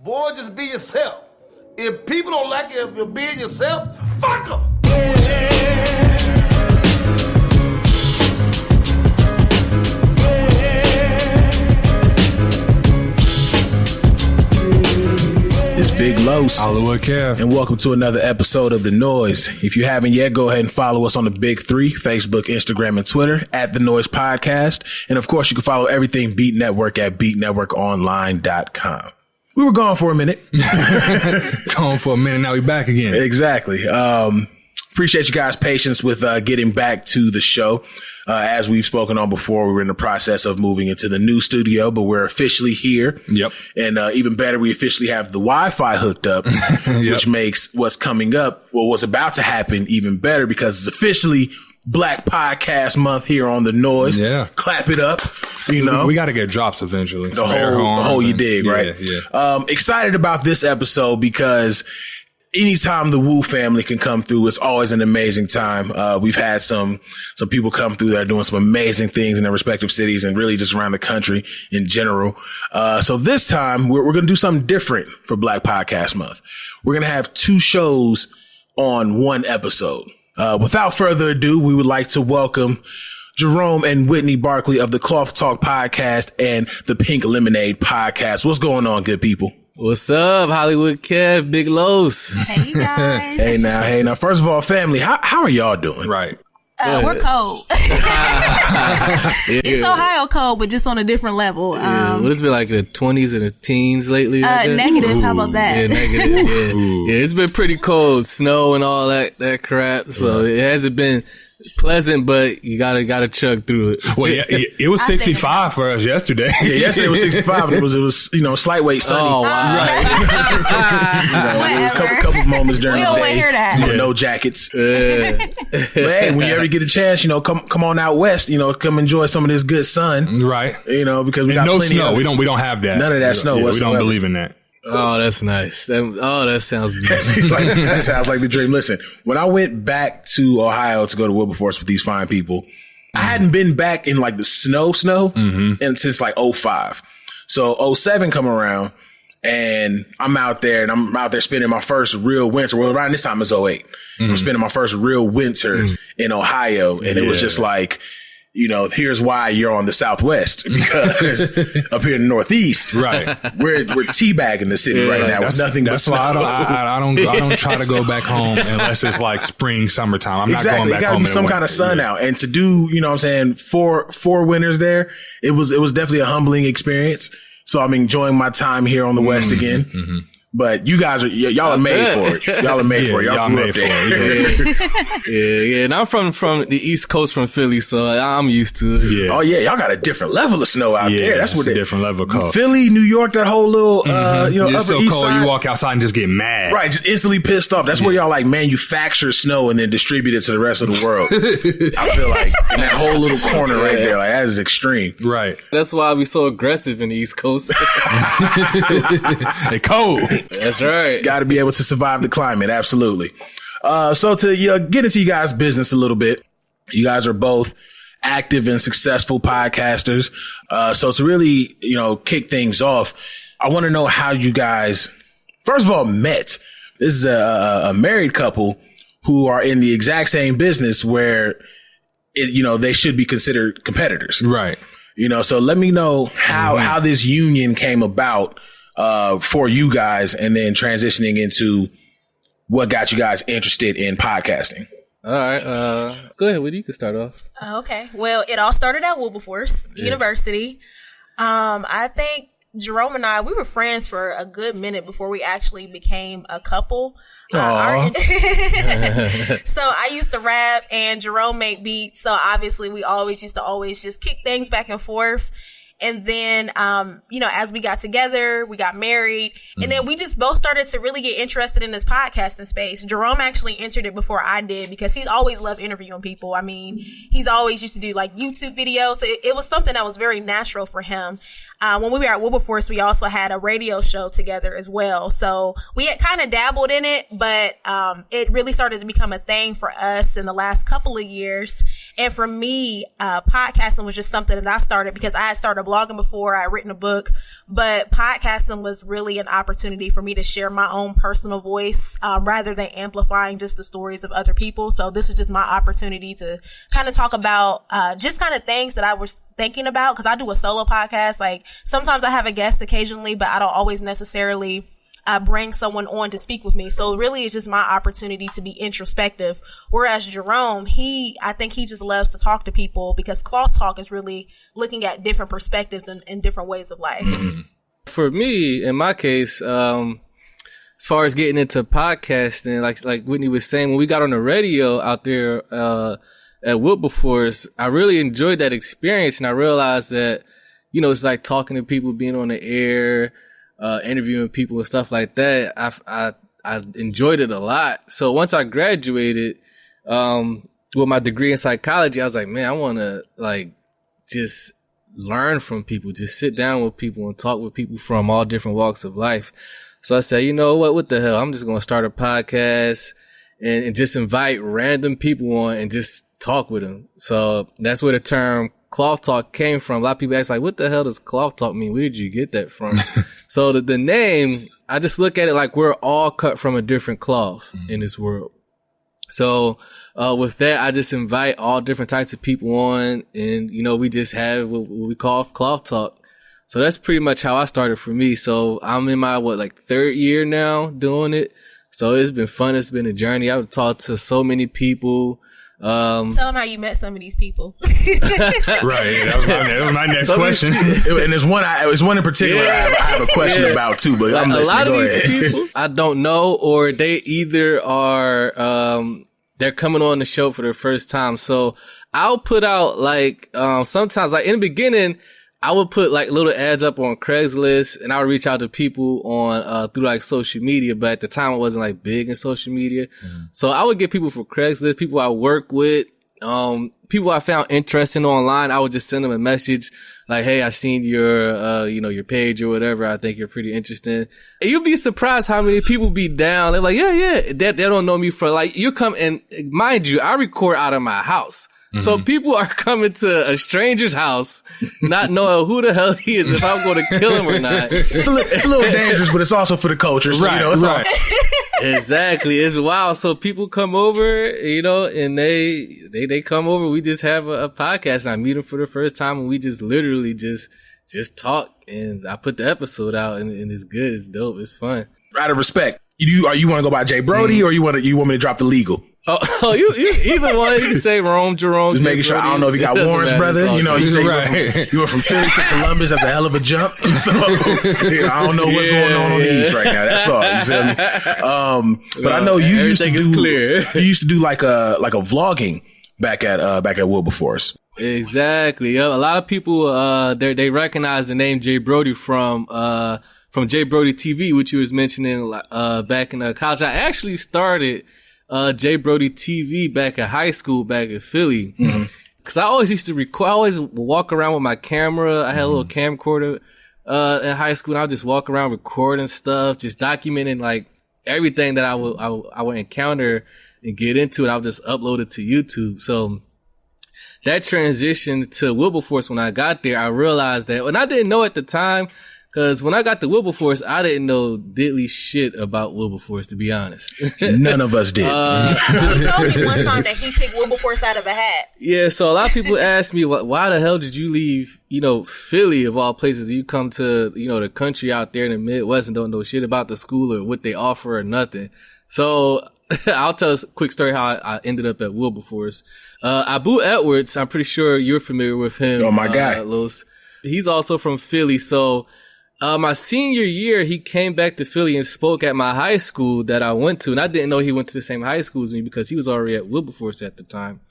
Boy, just be yourself. If people don't like you if you're being yourself, fuck them. It's Big Los. Hollywood Kev. And welcome to another episode of The Noize. If you haven't yet, go ahead and follow us on the Big Three, Facebook, Instagram, and Twitter at The Noize Podcast. And of course, you can follow everything Beat Network at beatnetworkonline.com. We were gone for a minute. Gone for a minute. Now we back again. Exactly. Appreciate you guys' patience with getting back to the show. As we've spoken on before, we were in the process of moving into the new studio, but we're officially here. Yep. And even better, we officially have the Wi-Fi hooked up, which makes what's coming up, well, what's about to happen even better because it's officially Black Podcast Month here on The Noize. Yeah. Clap it up. You know, we got to get drops eventually. The whole you dig, right? Yeah. Excited about this episode because anytime the Wu family can come through, it's always an amazing time. We've had some people come through that are doing some amazing things in their respective cities and really just around the country in general. So this time we're going to do something different for Black Podcast Month. We're going to have two shows on one episode. Without further ado, we would like to welcome Jerome and Whitney Barkley of the Cloth Talk Podcast and the Pink Lemonade Podcast. What's going on, good people? What's up, Hollywood Kev, Big Los? Hey, guys. Hey now. First of all, family, how are y'all doing? Right. We're cold. It's Ohio cold, but just on a different level. What it's been like the 20s and the teens lately? Negative. How about that? Yeah, negative. Yeah, it's been pretty cold, snow and all that crap. So it hasn't been pleasant, but you gotta chug through it. Well, yeah, it was 65 for us yesterday. Yeah, yesterday was 65. And it was slight weight sunny. Oh, wow. Right. A couple moments during We the don't day want to hear that. with no jackets. But hey, when you ever get a chance, come on out west. Come enjoy some of this good sun. Right. Because we got no plenty snow. of it. We don't have that. None of that snow whatsoever. We don't believe in that. Oh, that's nice. That sounds beautiful. That sounds like the dream. Listen, when I went back to Ohio to go to Wilberforce with these fine people, I hadn't been back in like the snow and since like 05. So 07 come around and I'm out there spending my first real winter. Well, around this time is 08. I'm spending my first real winter in Ohio. And it was just like, here's why you're on the Southwest, because up here in the Northeast, right, we're teabagging the city right now with nothing but snow. I don't try to go back home unless it's like spring, summertime. I'm not going back home. It got to be some kind of sun out, and to do, four winters there, it was definitely a humbling experience. So I'm enjoying my time here on the West again. Mm-hmm. But you guys y'all are made for it. Y'all are made for it. Y'all grew up there. Yeah. And I'm from the East Coast, from Philly, so I'm used to it. Yeah. Oh yeah, y'all got a different level of snow out there. That's what a different level of cold. Philly, New York, that whole little it's upper so east cold side. you walk outside and just get mad. Right, just instantly pissed off. That's where y'all like manufacture snow and then distribute it to the rest of the world. I feel like in that whole little corner right there, like that is extreme. Right. That's why we so aggressive in the East Coast. They cold. That's right. Got to be able to survive the climate. Absolutely. So to get into you guys' business a little bit, you guys are both active and successful podcasters. So to really, kick things off, I want to know how you guys, first of all, met. This is a married couple who are in the exact same business where, they should be considered competitors. Right. So let me know how this union came about for you guys, and then transitioning into what got you guys interested in podcasting. All right. Go ahead, Woody. You can start off. Okay. Well, it all started at Wilberforce University. I think Jerome and I, we were friends for a good minute before we actually became a couple. So I used to rap and Jerome made beats. So obviously we always used to just kick things back and forth. And then, as we got together, we got married, and then we just both started to really get interested in this podcasting space. Jerome actually entered it before I did because he's always loved interviewing people. I mean, he's always used to do like YouTube videos. So it was something that was very natural for him. when we were at Wilberforce, we also had a radio show together as well. So we had kind of dabbled in it, but it really started to become a thing for us in the last couple of years. And for me, podcasting was just something that I started because I had started blogging before. I had written a book, but podcasting was really an opportunity for me to share my own personal voice rather than amplifying just the stories of other people. So this was just my opportunity to kind of talk about just kind of things that I was thinking about, because I do a solo podcast. Like sometimes I have a guest occasionally, but I don't always necessarily bring someone on to speak with me. So really it's just my opportunity to be introspective. Whereas Jerome, I think he just loves to talk to people, because Cloth Talk is really looking at different perspectives and different ways of life. For me, in my case, as far as getting into podcasting, like Whitney was saying, when we got on the radio out there, at Wilberforce, I really enjoyed that experience, and I realized that, you know, it's like talking to people, being on the air, interviewing people and stuff like that. I enjoyed it a lot. So once I graduated, with my degree in psychology, I was like, man, I want to like just learn from people, just sit down with people and talk with people from all different walks of life. So I said, you know what the hell? I'm just going to start a podcast and just invite random people on and just talk with them. So that's where the term Cloth Talk came from. A lot of people ask like, what the hell does Cloth Talk mean? Where did you get that from? So the name, I just look at it like we're all cut from a different cloth in this world. So, with that, I just invite all different types of people on, and, you know, we just have what we call Cloth Talk. So that's pretty much how I started for me. So I'm in my, third year now doing it. So it's been fun. It's been a journey. I've talked to so many people. Tell them how you met some of these people. Right. That was my next question. And there's one in particular I have a question about too, but I'm listening. A lot of Go these ahead. people I don't know, or they either are, they're coming on the show for the first time. So I'll put out sometimes like in the beginning, I would put like little ads up on Craigslist, and I would reach out to people on, through like social media. But at the time I wasn't like big in social media. So I would get people from Craigslist, people I work with, people I found interesting online. I would just send them a message like, hey, I seen your, your page or whatever. I think you're pretty interesting. And you'll be surprised how many people be down. They're like, yeah. They don't know me for like, you come and mind you, I record out of my house. So people are coming to a stranger's house, not knowing who the hell he is, if I'm going to kill him or not. It's a little dangerous, but it's also for the culture. So, Right, it's right. Exactly. It's wild. So people come over, and they come over. We just have a podcast, and I meet them for the first time, and we just literally just talk. And I put the episode out, and it's good. It's dope. It's fun. Out of respect, you want to go by J Brodie, or you want me to drop the legal? Oh, you either one. You can say Jerome. Just making sure. I don't know if you got Warren's brother. You say Right. you went from Philly to Columbus. That's a hell of a jump. So I don't know what's going on the East right now. That's all. You feel me? But I know you used to do. Clear. You used to do like a vlogging back at Wilberforce. Exactly. Yeah, a lot of people they recognize the name J Brodie from J Brodie TV, which you was mentioning back in college. I actually started J Brodie TV back in high school, back in Philly. Cause I always used to record, I always walk around with my camera. I had a little camcorder, in high school, and I would just walk around recording stuff, just documenting like everything that I would encounter and get into, and I would just upload it to YouTube. So that transition to Wilberforce, when I got there, I realized that, and I didn't know at the time, cause when I got to Wilberforce, I didn't know diddly shit about Wilberforce, to be honest. None of us did. He told me one time that he picked Wilberforce out of a hat. Yeah, so a lot of people ask me, why the hell did you leave, Philly of all places? You come to, the country out there in the Midwest and don't know shit about the school or what they offer or nothing. So I'll tell a quick story how I ended up at Wilberforce. Abu Edwards, I'm pretty sure you're familiar with him. Oh, my guy. Los. He's also from Philly. So my senior year, he came back to Philly and spoke at my high school that I went to. And I didn't know he went to the same high school as me because he was already at Wilberforce at the time.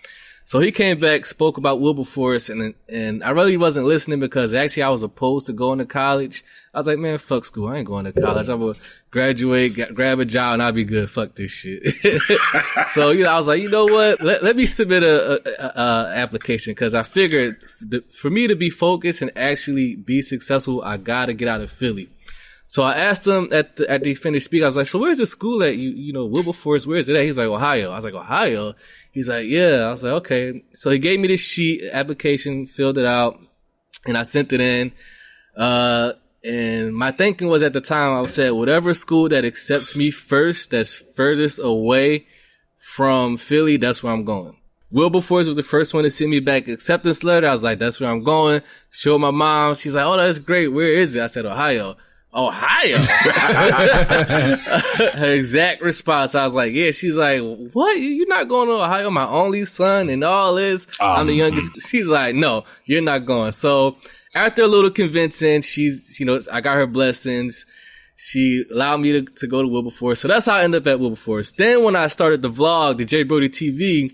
So he came back, spoke about Wilberforce, and I really wasn't listening because actually I was opposed to going to college. I was like, man, fuck school. I ain't going to college. I'm going to graduate, grab a job, and I'll be good. Fuck this shit. So, I was like, you know what? Let me submit a application, because I figured for me to be focused and actually be successful, I got to get out of Philly. So I asked him at the finished speak, I was like, so where's the school at? Wilberforce, where is it at? He's like, Ohio. I was like, Ohio? He's like, yeah. I was like, okay. So he gave me this sheet, application, filled it out, and I sent it in. And my thinking was at the time, I said, whatever school that accepts me first, that's furthest away from Philly, that's where I'm going. Wilberforce was the first one to send me back acceptance letter. I was like, that's where I'm going. Showed my mom. She's like, oh, that's great. Where is it? I said, Ohio. Ohio. Her exact response. I was like, yeah. She's like, what? You're not going to Ohio? My only son and all this. I'm the youngest. She's like, no, you're not going. So after a little convincing, I got her blessings. She allowed me to go to Wilberforce. So that's how I ended up at Wilberforce. Then when I started the vlog, the J Brodie TV,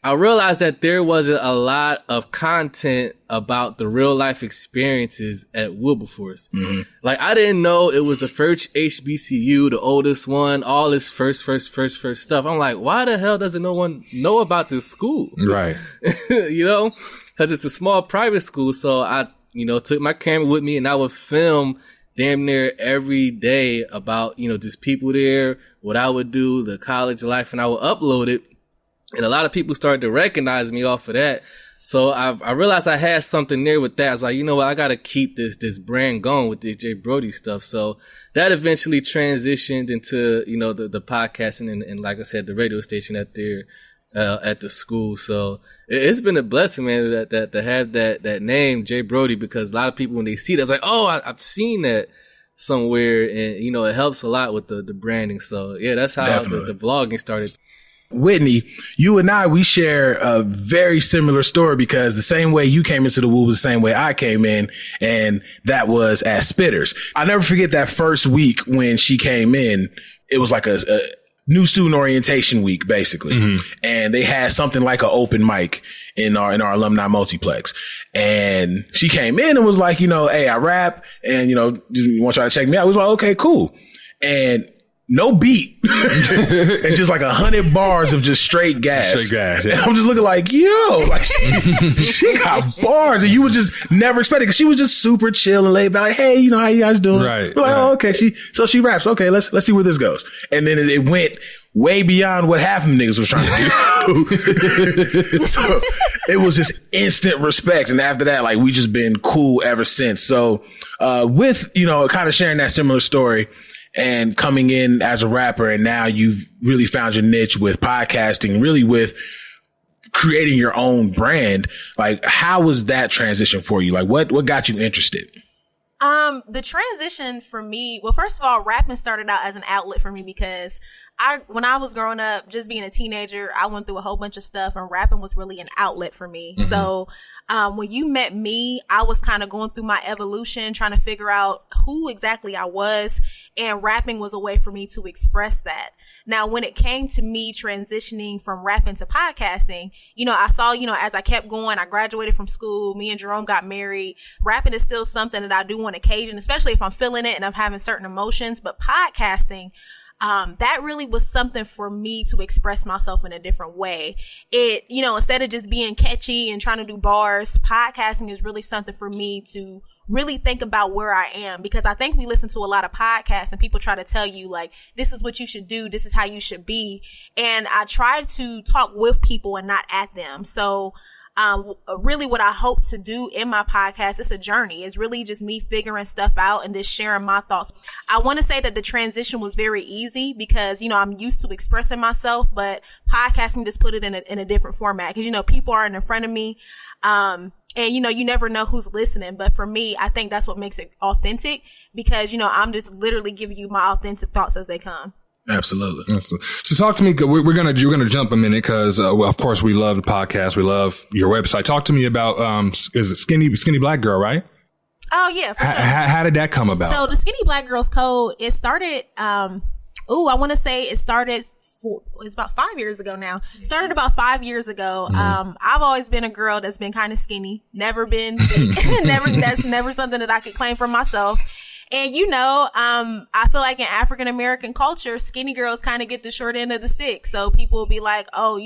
I realized that there wasn't a lot of content about the real life experiences at Wilberforce. Mm-hmm. Like, I didn't know it was the first HBCU, the oldest one, all this first stuff. I'm like, why the hell doesn't no one know about this school? Right. Cause it's a small private school. So I, took my camera with me and I would film damn near every day about, just people there, what I would do, the college life, and I would upload it. And a lot of people started to recognize me off of that. So I realized I had something there with that. I was like, you know what? I got to keep this brand going with this J Brodie stuff. So that eventually transitioned into, the podcasting and like I said, the radio station at the school. So it's been a blessing, man, that to have that name J Brodie, because a lot of people, when they see that, it's like, oh, I've seen that somewhere. And, it helps a lot with the branding. So yeah, that's how the vlogging started. Whitney, you and I, we share a very similar story, because the same way you came into the Woo was the same way I came in, and that was at Spitters. I'll never forget that first week when she came in. It was like a new student orientation week, basically. Mm-hmm. And they had something like an open mic in our alumni multiplex. And she came in and was like, hey, I rap, and, you want y'all to check me out? I was like, okay, cool. And no beat and just like 100 bars of just straight gas. Yeah. And I'm just looking like, yo, like she got bars, and you would just never expect it, because she was just super chill and laid back. Like, hey, how you guys doing? Right. We're like, oh, okay. She raps. Okay, let's see where this goes. And then it went way beyond what half of them niggas was trying to do. So it was just instant respect. And after that, like, we just been cool ever since. So, with, kind of sharing that similar story, and coming in as a rapper, and now you've really found your niche with podcasting, really with creating your own brand. Like, how was that transition for you? Like, what got you interested? The transition for me, well, first of all, rapping started out as an outlet for me, because when I was growing up, just being a teenager, I went through a whole bunch of stuff, and rapping was really an outlet for me. Mm-hmm. So, when you met me, I was kind of going through my evolution, trying to figure out who exactly I was, and rapping was a way for me to express that. Now, when it came to me transitioning from rapping to podcasting, I saw, as I kept going, I graduated from school, me and Jerome got married. Rapping is still something that I do on occasion, especially if I'm feeling it and I'm having certain emotions, but podcasting, that really was something for me to express myself in a different way. It, instead of just being catchy and trying to do bars, podcasting is really something for me to really think about where I am, because I think we listen to a lot of podcasts and people try to tell you, like, this is what you should do. This is how you should be. And I try to talk with people and not at them. So, really what I hope to do in my podcast, it's a journey. It's really just me figuring stuff out and just sharing my thoughts. I want to say that the transition was very easy, because, I'm used to expressing myself, but podcasting just put it in a different format, because, people aren't in front of me. And, you never know who's listening. But for me, I think that's what makes it authentic, because, I'm just literally giving you my authentic thoughts as they come. Absolutely. So talk to me. We're gonna jump a minute, because of course we love the podcast. We love your website. Talk to me about is it Skinny Black Girl, right? Oh yeah. For sure. How did that come about? So the Skinny Black Girls Code, it started. I want to say it started. It's about 5 years ago now. Started about 5 years ago. Mm-hmm. I've always been a girl that's been kind of skinny. Never been big. That's never something that I could claim for myself. And I feel like in African American culture, skinny girls kind of get the short end of the stick. So people will be like, oh,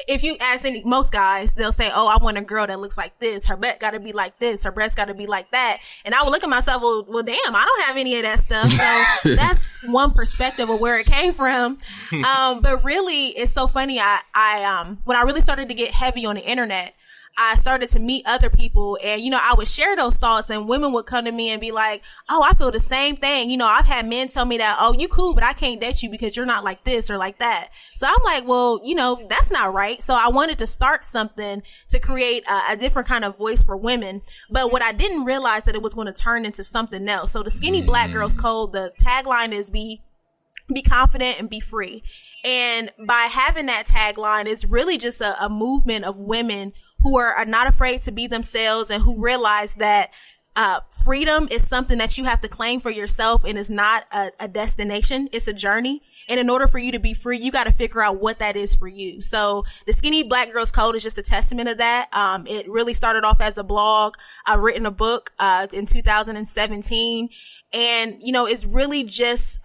if you ask most guys, they'll say, oh, I want a girl that looks like this. Her butt got to be like this. Her breast got to be like that. And I would look at myself, well, damn, I don't have any of that stuff. So that's one perspective of where it came from. But really, it's so funny. When I really started to get heavy on the internet, I started to meet other people, and, I would share those thoughts, and women would come to me and be like, oh, I feel the same thing. I've had men tell me that, oh, you cool, but I can't date you because you're not like this or like that. So I'm like, well, that's not right. So I wanted to start something to create a different kind of voice for women. But what I didn't realize that it was going to turn into something else. So the Skinny Black Girls Code, the tagline is be confident and be free. And by having that tagline, it's really just a movement of women who are not afraid to be themselves and who realize that freedom is something that you have to claim for yourself, and is not a destination. It's a journey. And in order for you to be free, you got to figure out what that is for you. So the Skinny Black Girls Code is just a testament of that. It really started off as a blog. I've written a book in 2017. And, it's really just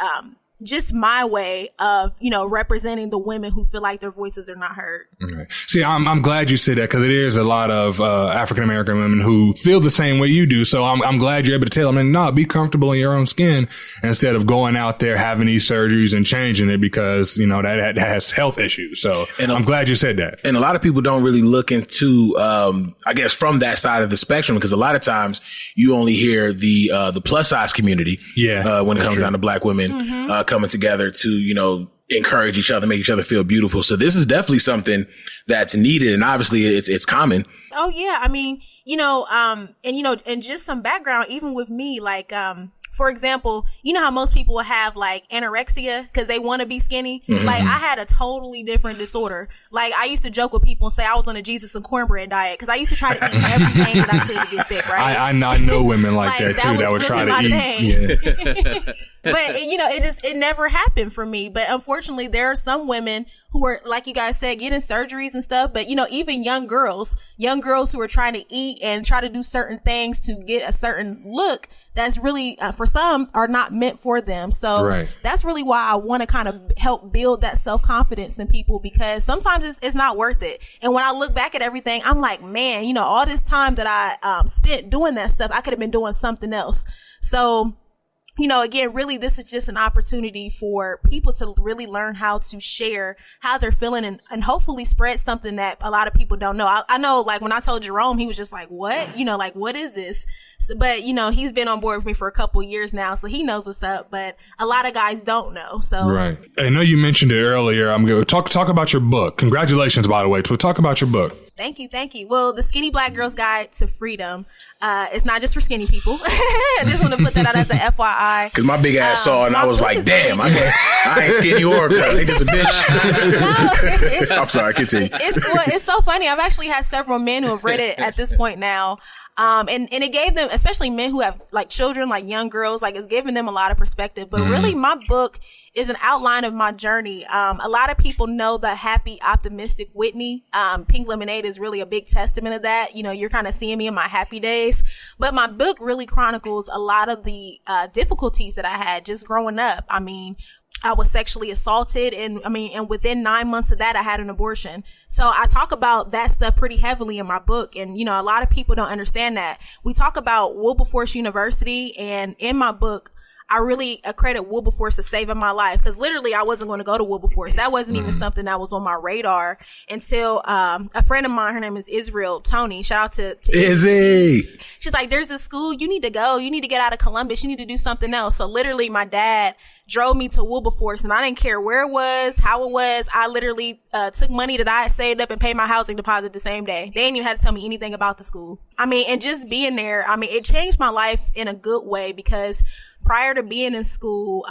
my way of, representing the women who feel like their voices are not heard. Okay. See, I'm glad you said that, because it is a lot of African-American women who feel the same way you do. So I'm glad you're able to tell them, no, be comfortable in your own skin instead of going out there having these surgeries and changing it because, that has health issues. So I'm glad you said that. And a lot of people don't really look into, I guess, from that side of the spectrum, because a lot of times you only hear the plus size community. When it comes down to Black women, coming together to, encourage each other, make each other feel beautiful. So this is definitely something that's needed, and obviously it's common. Oh yeah. I mean, and just some background, even with me, like, for example, you know how most people will have like anorexia because they want to be skinny? Mm-hmm. Like I had a totally different disorder. Like I used to joke with people and say I was on a Jesus and cornbread diet because I used to try to eat everything that I could to get thick, right? I know women like that too that would try to eat. Yeah. But it never happened for me. But unfortunately, there are some women who are, like you guys said, getting surgeries and stuff. But even young girls who are trying to eat and try to do certain things to get a certain look that's really, for some, are not meant for them. So that's really why I want to kind of help build that self-confidence in people, because sometimes it's not worth it. And when I look back at everything, I'm like, man, all this time that I spent doing that stuff, I could have been doing something else. So, again, really, this is just an opportunity for people to really learn how to share how they're feeling and hopefully spread something that a lot of people don't know. I know, like, when I told Jerome, he was just like, what? Like, what is this? So, but, he's been on board with me for a couple years now, so he knows what's up. But a lot of guys don't know. So, right. I know you mentioned it earlier. I'm going to talk about your book. Congratulations, by the way. Talk about your book. Thank you. Well, the Skinny Black Girl's Guide to Freedom, it's not just for skinny people. I just want to put that out as a FYI. Because my big ass saw it and I was like, damn, I ain't skinny or I think it's a bitch. I'm sorry, continue. It's so funny. I've actually had several men who have read it at this point now. And it gave them, especially men who have like children, like young girls, like it's giving them a lot of perspective. But really, my book is an outline of my journey. A lot of people know the happy, optimistic Whitney. Pink Lemonade is really a big testament of that. You're kind of seeing me in my happy days. But my book really chronicles a lot of the difficulties that I had just growing up. I mean, I was sexually assaulted and within 9 months of that, I had an abortion. So I talk about that stuff pretty heavily in my book. And, a lot of people don't understand that. We talk about Wilberforce University, and in my book, I really credit Wilberforce for saving my life, because literally I wasn't going to go to Wilberforce. That wasn't even something that was on my radar until a friend of mine, her name is Israel Tony. Shout out to Izzy. She's like, there's a school, you need to go. You need to get out of Columbus. You need to do something else. So literally my dad drove me to Wilberforce, and I didn't care where it was, how it was. I literally took money that I had saved up and paid my housing deposit the same day. They didn't even have to tell me anything about the school. And just being there, it changed my life in a good way, because prior to being in school,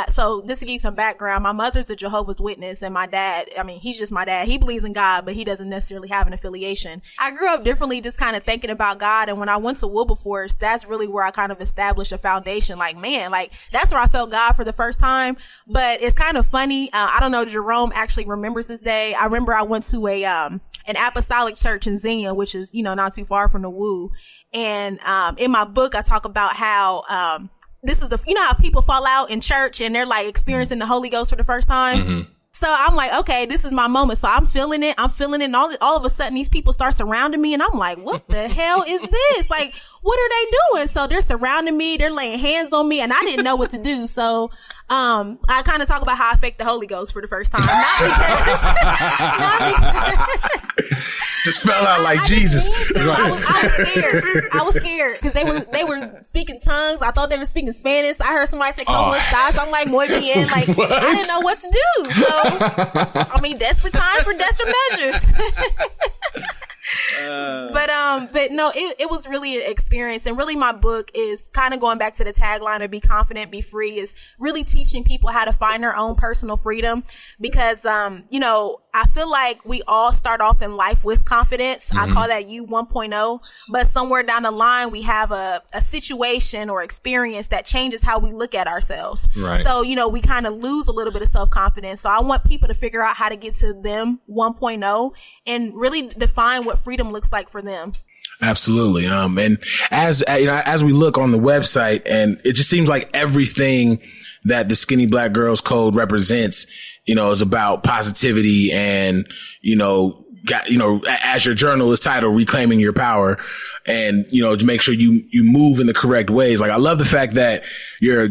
so just to give you some background, my mother's a Jehovah's Witness, and my dad, he's just my dad. He believes in God, but he doesn't necessarily have an affiliation. I grew up differently, just kind of thinking about God. And when I went to Wilberforce, that's really where I kind of established a foundation. Like, man, that's where I felt God for the first time. But it's kind of funny. I don't know, Jerome actually remembers this day. I remember I went to an apostolic church in Xenia, which is, not too far from the Woo. And in my book, I talk about how this is you know how people fall out in church and they're like experiencing the Holy Ghost for the first time. Mm-hmm. So I'm like, okay, this is my moment. So I'm feeling it. And all of a sudden these people start surrounding me and I'm like, what the hell is this? Like, what are they doing? So they're surrounding me. They're laying hands on me and I didn't know what to do. So, I kind of talk about how I faked the Holy Ghost for the first time. Not because just fell out like Jesus. I was scared because they were speaking tongues. I thought they were speaking Spanish. I heard somebody say "Como estás?" I'm like, "Muy bien." Like, I didn't know what to do. So, I mean, desperate times for desperate measures. But no, it was really an experience. And really my book is kind of going back to the tagline of be confident, be free, is really teaching people how to find their own personal freedom. Because, you know, I feel like we all start off in life with confidence. Mm-hmm. I call that you 1.0, but somewhere down the line, we have a situation or experience that changes how we look at ourselves. Right. So, you know, we kind of lose a little bit of self-confidence. So I want people to figure out how to get to them 1.0 and really define what freedom looks like for them. Absolutely. And as you know, as we look on the website, and it just seems like everything that the Skinny Black Girls Code represents, you know, is about positivity and, you know, as your journal is titled, Reclaiming Your Power, and, you know, to make sure you move in the correct ways. Like, I love the fact that your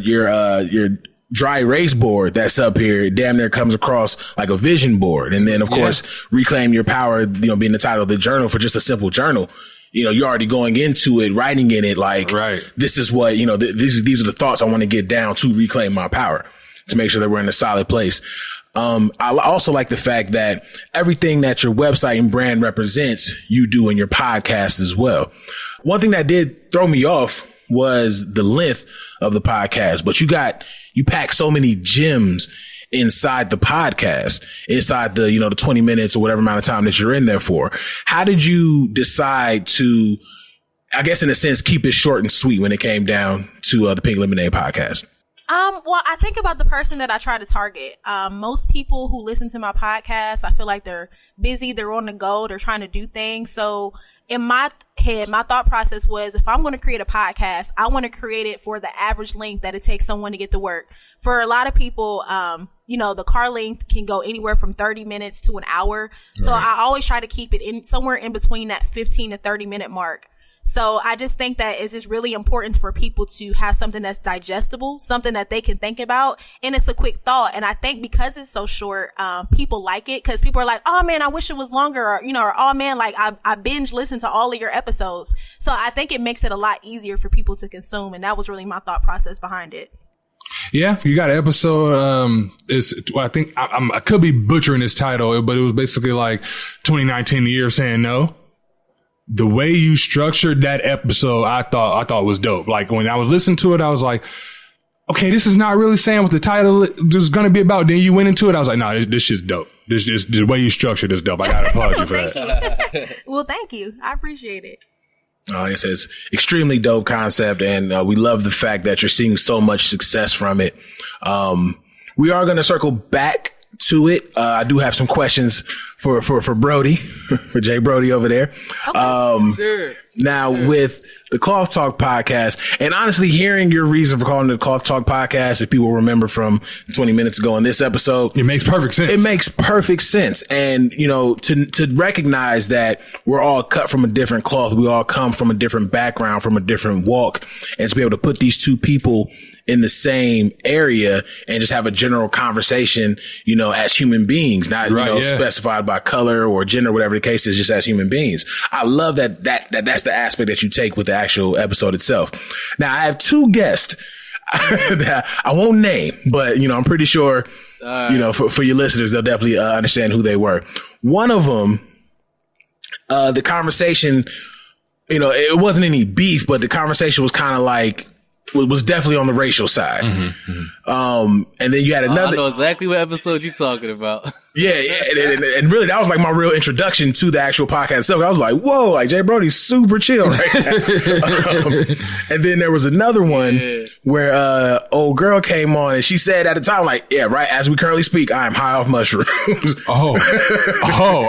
dry erase board that's up here damn near comes across like a vision board. And then, of course, Reclaim Your Power, you know, being the title of the journal for just a simple journal. You know, you're already going into it, writing in it like, this is what, you know, these are the thoughts I want to get down to reclaim my power, to make sure that we're in a solid place. I also like the fact that everything that your website and brand represents, you do in your podcast as well. One thing that did throw me off was the length of the podcast, but you pack so many gems inside the podcast, inside the, you know, the 20 minutes or whatever amount of time that you're in there for. How did you decide to, I guess in a sense, keep it short and sweet when it came down to the Pink Lemonade podcast? Well, I think about the person that I try to target. Most people who listen to my podcast, I feel like they're busy, they're on the go, they're trying to do things. So in my head, my thought process was, if I'm going to create a podcast, I want to create it for the average length that it takes someone to get to work. For a lot of people, you know, the car length can go anywhere from 30 minutes to an hour. Right. So I always try to keep it in somewhere in between that 15 to 30 minute mark. So I just think that it's just really important for people to have something that's digestible, something that they can think about. And it's a quick thought. And I think because it's so short, people like it, because people are like, oh man, I wish it was longer, or, you know, or oh man, like I binge listened to all of your episodes. So I think it makes it a lot easier for people to consume. And that was really my thought process behind it. Yeah, you got an episode. I think I could be butchering this title, but it was basically like 2019, the year of saying no. The way you structured that episode, I thought was dope. Like, when I was listening to it, I was like, okay, this is not really saying what the title is going to be about. Then you went into it. I was like, no, this shit's dope. The way you structured is dope. I got to applaud you for that. Well, thank you. I appreciate it. Like I said, it's extremely dope concept, and we love the fact that you're seeing so much success from it. We are going to circle back to it. I do have some questions for Brodie, for Jay Brodie over there. Sure. Now, with the Cloth Talk podcast, and honestly, hearing your reason for calling it the Cloth Talk podcast, if people remember from 20 minutes ago in this episode, it makes perfect sense. It makes perfect sense. And, you know, to recognize that we're all cut from a different cloth, we all come from a different background, from a different walk, and to be able to put these two people in the same area and just have a general conversation, you know, as human beings, not, specified by color or gender, whatever the case is, just as human beings. I love that's the aspect that you take with the actual episode itself. Now, I have two guests that I won't name, but, you know, I'm pretty sure, you know, for your listeners, they'll definitely understand who they were. One of them, the conversation, you know, it wasn't any beef, but the conversation was kind of like, was definitely on the racial side. Mm-hmm. And then you had another. I know exactly what episode you're talking about. Yeah, and really that was like my real introduction to the actual podcast. So I was like, whoa, like Jay Brodie's super chill right now. And then there was another one where old girl came on and she said at the time, like, yeah, right, as we currently speak, I am high off mushrooms. Oh,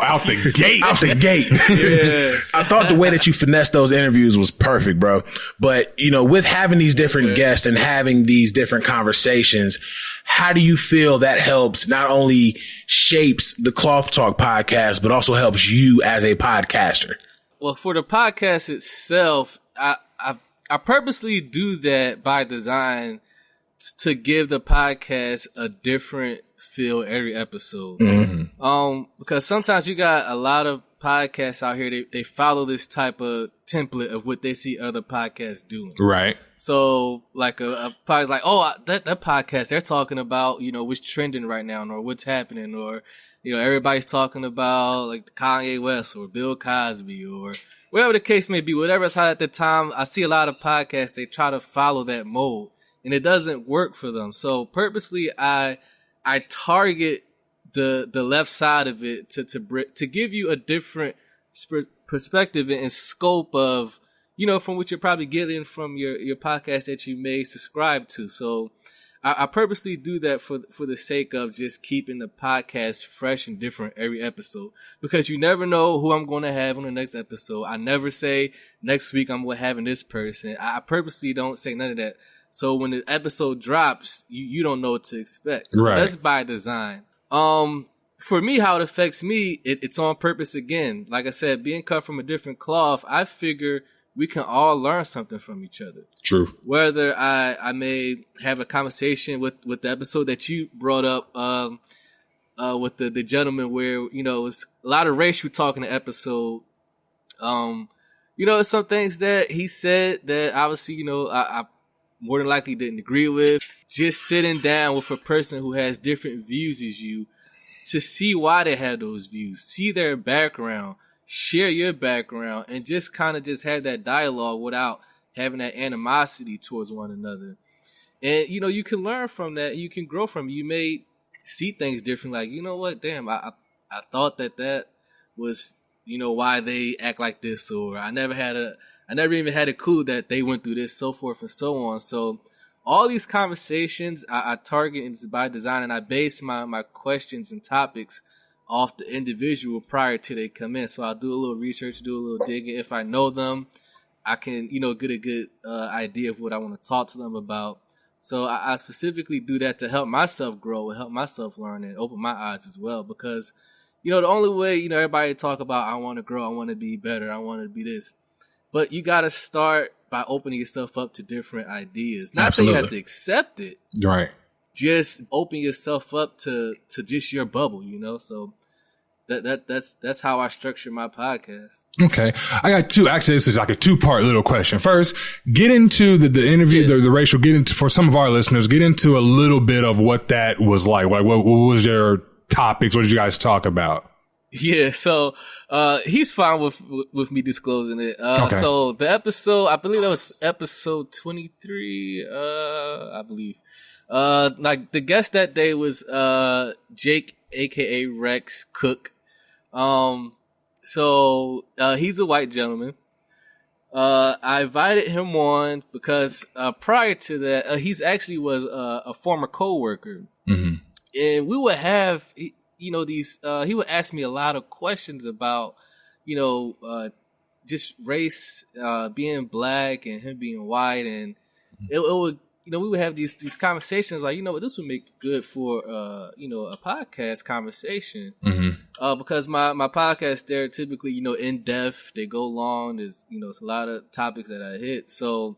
out the gate. Out the gate. Yeah. I thought the way that you finessed those interviews was perfect, bro. But, you know, with having these different guests and having these different conversations, how do you feel that helps not only shapes the Cloth Talk podcast, but also helps you as a podcaster? Well, for the podcast itself, I purposely do that by design to give the podcast a different feel every episode. Because sometimes you got a lot of podcasts out here, they follow this type of template of what they see other podcasts doing. Right. So like a podcast like, oh, that podcast, they're talking about, you know, what's trending right now or what's happening, or, you know, everybody's talking about like Kanye West or Bill Cosby or whatever the case may be, whatever's hot at the time. I see a lot of podcasts, they try to follow that mode and it doesn't work for them. So purposely I target the left side of it to give you a different perspective and scope of, you know, from what you're probably getting from your podcast that you may subscribe to. So I purposely do that for the sake of just keeping the podcast fresh and different every episode, because you never know who I'm going to have on the next episode. I never say next week I'm having this person. I purposely don't say none of that. So when the episode drops, you don't know what to expect. So that's by design. For me, how it affects me, it's on purpose again. Like I said, being cut from a different cloth, I figure we can all learn something from each other. True. Whether I may have a conversation with the episode that you brought up, with the gentleman where, you know, it's a lot of racial talk in the episode. You know, some things that he said that obviously, you know, I more than likely didn't agree with. Just sitting down with a person who has different views as you to see why they had those views, see their background, share your background, and just kind of just have that dialogue without having that animosity towards one another. And, you know, you can learn from that. You can grow from it. You may see things different. Like, you know what? Damn, I thought that was, you know, why they act like this, or I never even had a clue that they went through this, so forth and so on. So all these conversations I target by design, and I base my questions and topics off the individual prior to they come in. So I'll do a little research, do a little digging. If I know them, I can, you know, get a good idea of what I want to talk to them about. So I specifically do that to help myself grow and help myself learn and open my eyes as well. Because, you know, the only way, you know, everybody talk about, I want to grow, I want to be better, I want to be this. But you got to start by opening yourself up to different ideas. Not saying you have to accept it. Right. Just open yourself up to just your bubble, you know? So that's how I structure my podcast. Okay. I got two. Actually, this is like a 2-part little question. First, get into the interview, the racial, get into, for some of our listeners, get into a little bit of what that was like. Like, what was your topics? What did you guys talk about? Yeah, so he's fine with me disclosing it. Okay. So the episode, I believe that was episode 23, I believe. Like the guest that day was Jake, aka Rex Cook. So he's a white gentleman. I invited him on because prior to that, he's actually was a former coworker. Mm-hmm. And we would have, you know, these, he would ask me a lot of questions about, you know, just race, being black and him being white. And it would, you know, we would have these conversations like, you know, this would make good for, you know, a podcast conversation. Mm-hmm. Because my podcasts, they're typically, you know, in depth, they go long. There's, you know, it's a lot of topics that I hit. So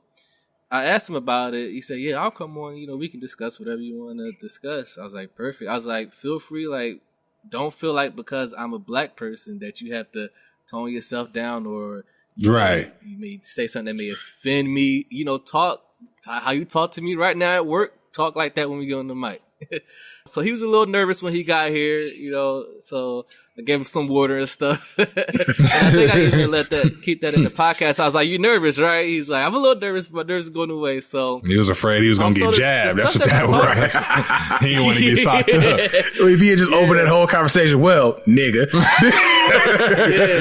I asked him about it. He said, yeah, I'll come on, you know, we can discuss whatever you want to discuss. I was like, perfect. I was like, feel free, like, don't feel like because I'm a black person that you have to tone yourself down or right. You may say something that may offend me. You know, talk how you talk to me right now at work. Talk like that when we get on the mic. So he was a little nervous when he got here, you know, so I gave him some water and stuff. And I think I even keep that in the podcast. I was like, "You nervous, right?" He's like, "I'm a little nervous, but nerves is going away." So he was afraid he was going to get jabbed. That's what that was. He didn't want to get socked up. If he had just opened that whole conversation, well, nigga.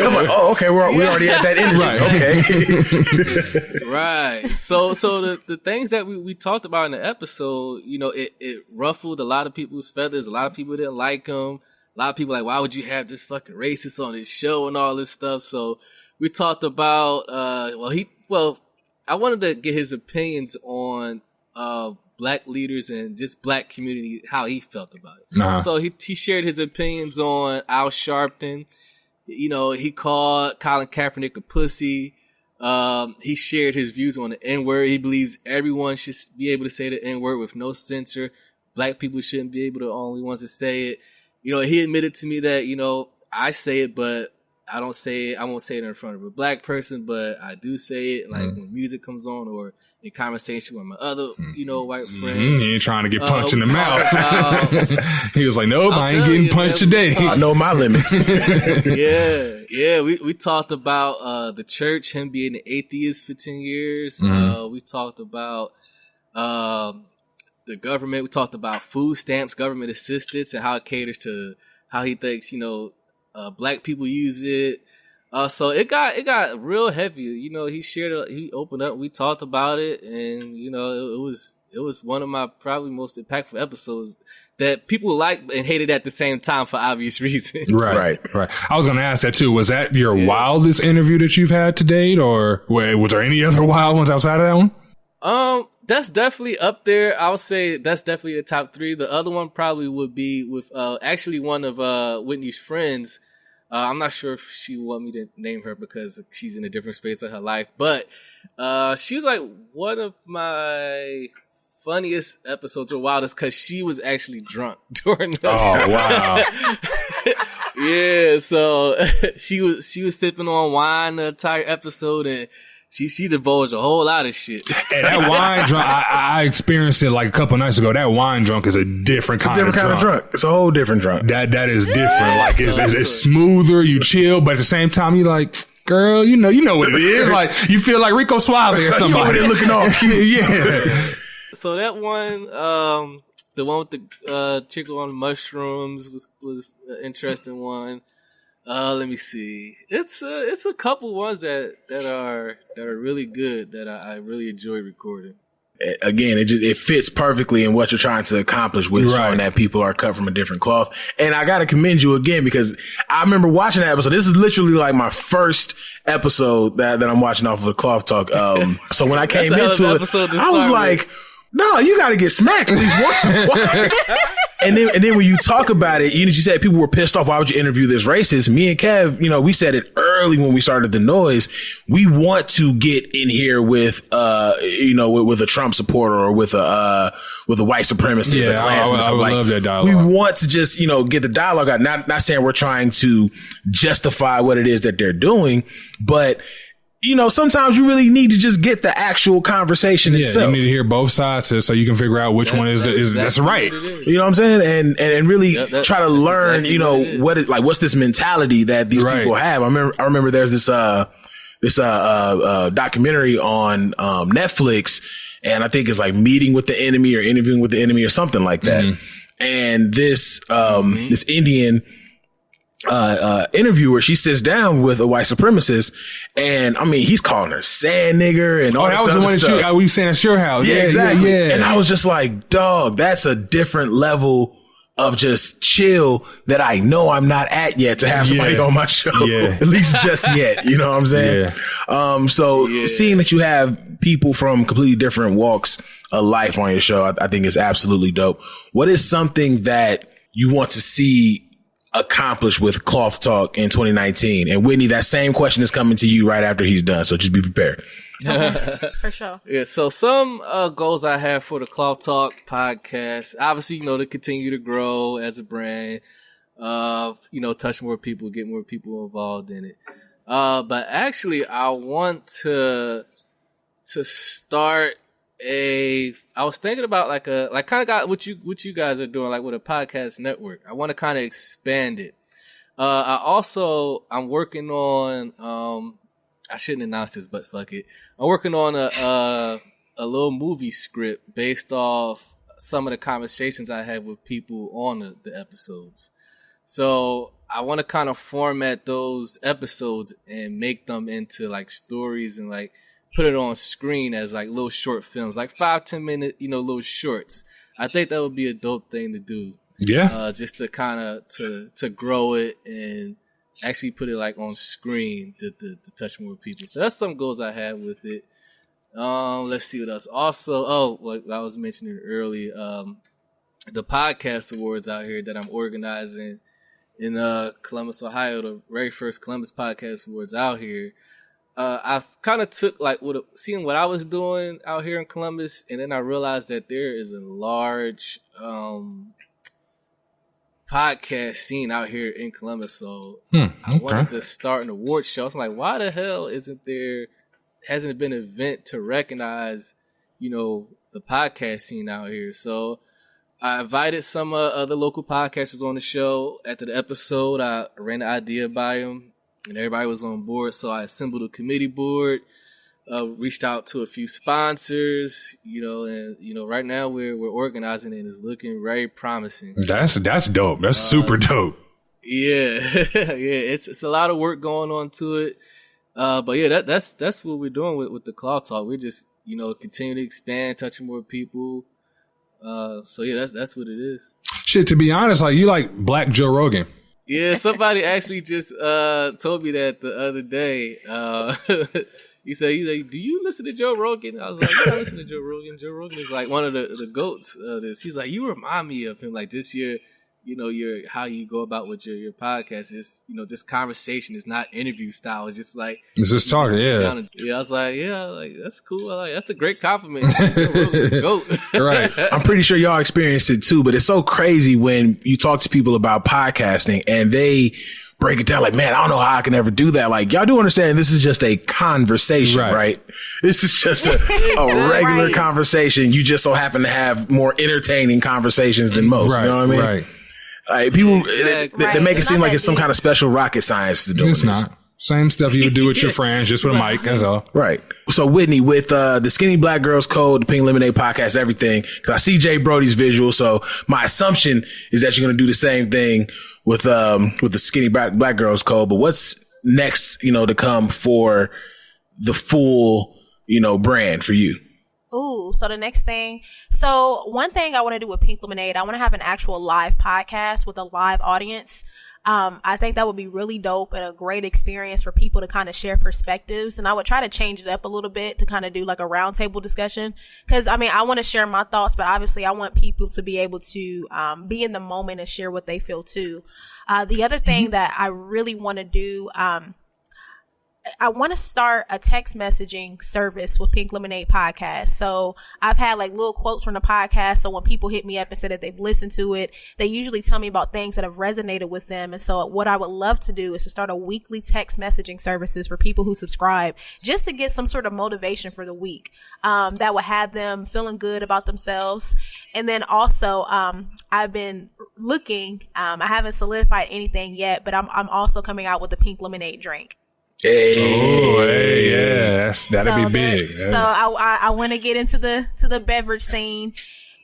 I'm like, oh, okay, we already at that end. Right. Okay. Right. So the things that we talked about in the episode, you know, it ruffled a lot of people's feathers. A lot of people didn't like him. A lot of people like, why would you have this fucking racist on this show and all this stuff? So we talked about, I wanted to get his opinions on, black leaders and just black community, how he felt about it. Uh-huh. So he shared his opinions on Al Sharpton. You know, he called Colin Kaepernick a pussy. He shared his views on the N-word. He believes everyone should be able to say the N-word with no censor. Black people shouldn't be able to only ones to say it. You know, he admitted to me that, you know, I say it, but I don't say it. I won't say it in front of a black person, but I do say it like when music comes on or in conversation with my other, you know, white friends. He ain't trying to get punched in the mouth. He was like, nope, I ain't getting punched today. I know my limits. Yeah. We talked about, the church, him being an atheist for 10 years. We talked about, the government. We talked about food stamps, government assistance, and how it caters to how he thinks, you know, black people use it. So it got real heavy. You know, he opened up, we talked about it, and you know, it was one of my probably most impactful episodes that people liked and hated at the same time for obvious reasons. Right. I was going to ask that too. Was that your wildest interview that you've had to date, or was there any other wild ones outside of that one? That's definitely up there. I would say that's definitely the top 3. The other one probably would be with, actually one of, Whitney's friends. I'm not sure if she would want me to name her because she's in a different space of her life, but, she was like one of my funniest episodes or wildest because she was actually drunk during this. Oh, wow. Yeah. So she was sipping on wine the entire episode, and she divulged a whole lot of shit. And that wine drunk, I experienced it like a couple nights ago. That wine drunk is a different kind of drunk. It's a whole different drunk. That is different. Like it's smoother, you chill, but at the same time, you like, girl, you know what it is. Like you feel like Rico Suave or somebody. You looking all cute. Yeah. So that one, the one with the chick on mushrooms was an interesting one. Let me see. It's a couple ones that are really good that I really enjoy recording. Again, it fits perfectly in what you're trying to accomplish with showing that people are cut from a different cloth. And I got to commend you again because I remember watching that episode. This is literally like my first episode that I'm watching off of the Cloth Talk. So when I came into it, I was like, no, you got to get smacked at least once or twice. And then when you talk about it, you said people were pissed off. Why would you interview this racist? Me and Kev, we said it early when we started the Noize. We want to get in here with, with a Trump supporter or with a white supremacist, a Klansman. I would love that dialogue. We want to just, get the dialogue out. Not saying we're trying to justify what it is that they're doing, but sometimes you really need to just get the actual conversation itself. You need to hear both sides so you can figure out which one that's right. You know what I'm saying? And really try to learn, exactly what's this mentality that these people have. I remember there's this documentary on Netflix, and I think it's like Meeting with the Enemy or Interviewing with the Enemy or something like that. And this Indian interviewer, she sits down with a white supremacist, and he's calling her sand nigger and all that was the one that we saying at your house. Yeah, exactly. Yeah. And I was just like, dog, that's a different level of just chill that I know I'm not at yet to have somebody on my show. At least just yet. You know what I'm saying? Seeing that you have people from completely different walks of life on your show, I think is absolutely dope. What is something that you want to see accomplished with Cloth Talk in 2019? And Whitney, that same question is coming to you right after he's done, so just be prepared. For sure. Yeah, so some goals I have for the Cloth Talk podcast, obviously, to continue to grow as a brand, touch more people, get more people involved in it. But actually, I want to start I was thinking about like kind of got what you guys are doing, like with a podcast network. I want to kind of expand it. I'm working on, I shouldn't announce this, but fuck it. I'm working on a little movie script based off some of the conversations I have with people on the episodes. So I want to kind of format those episodes and make them into like stories and like put it on screen as like little short films, like 5-10 minute, little shorts. I think that would be a dope thing to do. Yeah. Just to kind of to grow it and actually put it like on screen to touch more people. So that's some goals I have with it. Let's see what else. Also, like I was mentioning earlier, the podcast awards out here that I'm organizing in Columbus, Ohio, the very first Columbus Podcast Awards out here. I've kind of took like seeing what I was doing out here in Columbus, and then I realized that there is a large podcast scene out here in Columbus. So I wanted to start an award show. I was like, why the hell hasn't it been an event to recognize, the podcast scene out here? So I invited some other local podcasters on the show. After the episode, I ran the idea by them, and everybody was on board. So I assembled a committee board, reached out to a few sponsors, and right now we're organizing it, and it's looking very promising. So, that's dope. That's super dope. Yeah, yeah. It's a lot of work going on to it. But yeah, that's what we're doing with the Claw Talk. We're just continue to expand, touching more people. So yeah, that's what it is. Shit, to be honest, like you like Black Joe Rogan. Yeah, somebody actually just told me that the other day. He said, do you listen to Joe Rogan? I was like, yeah, I listen to Joe Rogan. Joe Rogan is like one of the goats of this. He's like, you remind me of him. Like this year, your how you go about with your podcast is, just conversation. It's not interview style. It's just like it's just talking. Yeah. I was like, yeah, like that's cool. That's a great compliment. Joe Rogan's a goat. Right. I'm pretty sure y'all experienced it too, but it's so crazy when you talk to people about podcasting and they break it down like, man, I don't know how I can ever do that. Like, y'all do understand this is just a conversation, right? This is just a regular conversation. You just so happen to have more entertaining conversations than most. Right. You know what I mean? Right. People, they make it seem like it's some kind of special rocket science to do this. It's not. Same stuff you would do with your friends, just with a mic, that's all. Right. So, Whitney, with the Skinny Black Girls Code, the Pink Lemonade podcast, everything, because I see Jay Brodie's visual, so my assumption is that you're going to do the same thing with the Skinny Black Girls Code. But what's next, to come for the full, brand for you? Ooh, so the next thing. So one thing I want to do with Pink Lemonade, I want to have an actual live podcast with a live audience. I think that would be really dope and a great experience for people to kind of share perspectives. And I would try to change it up a little bit to kind of do like a roundtable discussion. Cause I want to share my thoughts, but obviously I want people to be able to, be in the moment and share what they feel too. The other thing that I really want to do, I want to start a text messaging service with Pink Lemonade podcast. So I've had like little quotes from the podcast. So when people hit me up and say that they've listened to it, they usually tell me about things that have resonated with them. And so what I would love to do is to start a weekly text messaging services for people who subscribe, just to get some sort of motivation for the week, that will have them feeling good about themselves. And then also, I've been looking, I haven't solidified anything yet, but I'm also coming out with a Pink Lemonade drink. Hey. Oh, hey, yeah, that'd be big. Yeah. So I want to get into the beverage scene,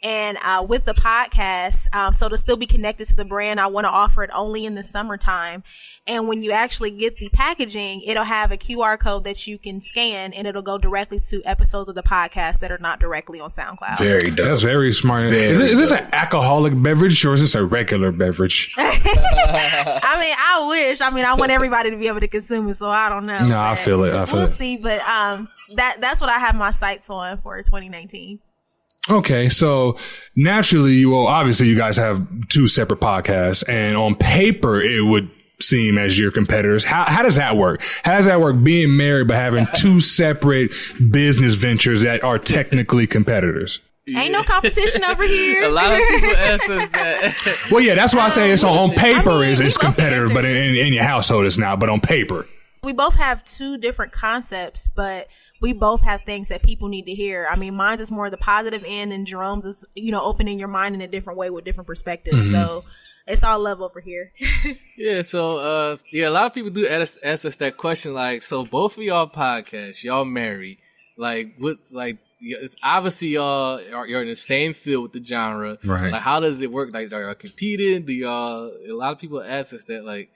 and with the podcast, so to still be connected to the brand, I want to offer it only in the summertime. And when you actually get the packaging, it'll have a QR code that you can scan, and it'll go directly to episodes of the podcast that are not directly on SoundCloud. Very dope. That's very smart. Is this an alcoholic beverage or is this a regular beverage? I wish. I want everybody to be able to consume it, so I don't know. No, I feel it. We'll see, but that's what I have my sights on for 2019. Okay, so naturally, obviously you guys have two separate podcasts, and on paper it would seem as your competitors. How does that work? How does that work being married but having two separate business ventures that are technically competitors? Ain't no competition over here. A lot of people ask us that. Well, yeah, that's why I say it's on paper it's competitive, but in your household it's not, but on paper. We both have two different concepts, but we both have things that people need to hear. I mean, mine's is more the positive end, and Jerome's is, opening your mind in a different way with different perspectives. So it's all love over here. Yeah, so a lot of people do ask us that question, like, so both of y'all podcasts, y'all married, like, what's like, it's obviously you're in the same field with the genre, right? Like, how does it work? Like, are y'all competing? Do y'all? A lot of people ask us that, like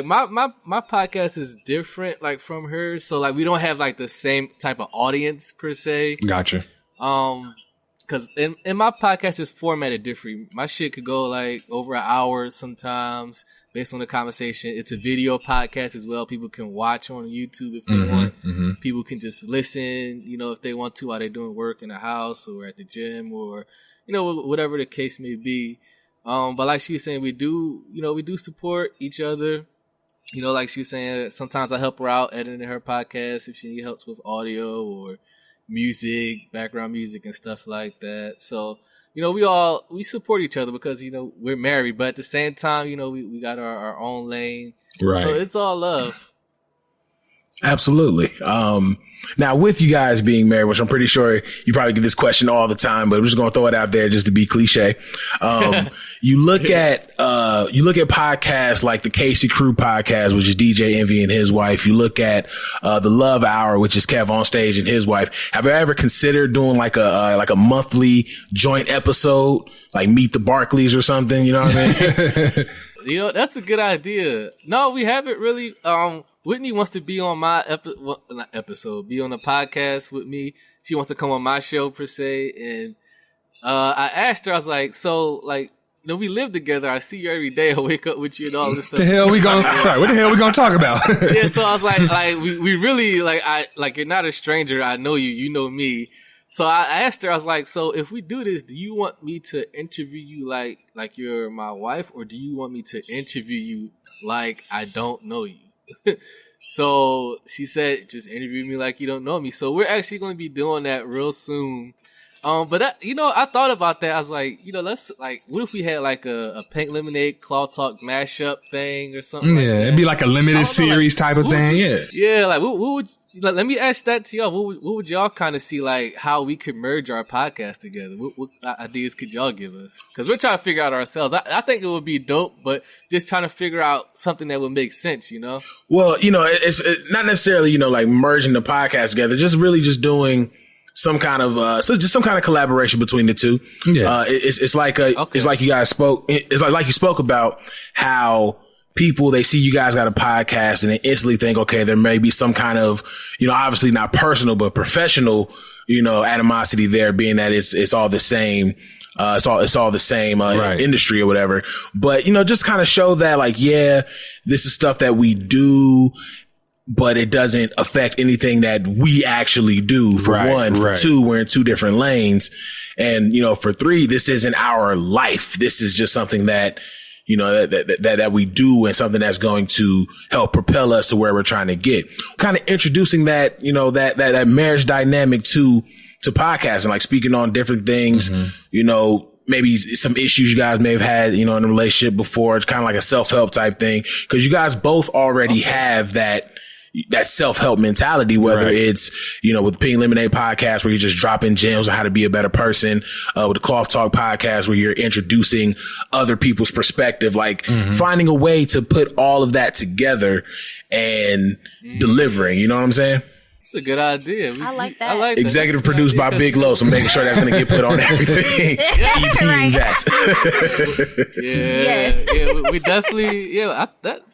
my podcast is different, like, from hers, so like we don't have like the same type of audience per se. Gotcha. Because in my podcast is formatted different. My shit could go like over an hour sometimes based on the conversation. It's a video podcast as well. People can watch on YouTube if they want. People can just listen, if they want to while they're doing work in the house or at the gym or, whatever the case may be. But like she was saying, we do support each other. Like she was saying, sometimes I help her out editing her podcast if she needs help with audio or music, background music and stuff like that. So, we support each other because, we're married, but at the same time, we got our own lane. Right. So it's all love. Absolutely. Now with you guys being married, which I'm pretty sure you probably get this question all the time, but I'm just going to throw it out there just to be cliche. You look at podcasts like the Casey Crew podcast, which is DJ Envy and his wife. You look at, the Love Hour, which is Kev on Stage and his wife. Have you ever considered doing like a monthly joint episode, like Meet the Barkleys or something? You know what I mean? That's a good idea. No, we haven't really, Whitney wants to be on my be on the podcast with me. She wants to come on my show per se. And, I asked her, I was like, so like, we live together. I see you every day. I wake up with you and all this stuff. What the hell we gonna talk about? Yeah. So I was like, we really, like, you're not a stranger. I know you, you know me. So I asked her, I was like, so if we do this, do you want me to interview you like you're my wife, or do you want me to interview you like I don't know you? So she said, just interview me like you don't know me. So we're actually going to be doing that real soon. But that, I thought about that. I was like, let's like, what if we had like a Pink Lemonade Claw Talk mashup thing or something? Yeah, like that? It'd be like a limited series type of thing. Yeah. Like, what would let me ask that to y'all. What would y'all kind of see like how we could merge our podcast together? What ideas could y'all give us? Because we're trying to figure out ourselves. I think it would be dope, but just trying to figure out something that would make sense. Well, it's not necessarily like merging the podcast together. Just really just doing some kind of some kind of collaboration between the two. Yeah. It's like it's like you guys spoke. It's like you spoke about how people, they see you guys got a podcast and they instantly think, okay, there may be some kind of, obviously not personal but professional, animosity there, being that it's all the same. It's all the same right. Industry or whatever. But just kind of show that like, yeah, this is stuff that we do, but it doesn't affect anything that we actually do. For one. For two, we're in two different lanes. And, for three, this isn't our life. This is just something that, that we do, and something that's going to help propel us to where we're trying to get. Kind of introducing that, that marriage dynamic to podcasting, like speaking on different things, maybe some issues you guys may have had, in a relationship before. It's kind of like a self-help type thing. Cause you guys both already have that self-help mentality, whether it's, with the Pink Lemonade podcast where you're just dropping gems on how to be a better person, with the Cloth Talk podcast where you're introducing other people's perspective, like finding a way to put all of that together and delivering, you know what I'm saying? It's a good idea. I like that. Executive produced by Big Low, so making sure that's going to get put on everything. That. Yes. Yeah, we definitely,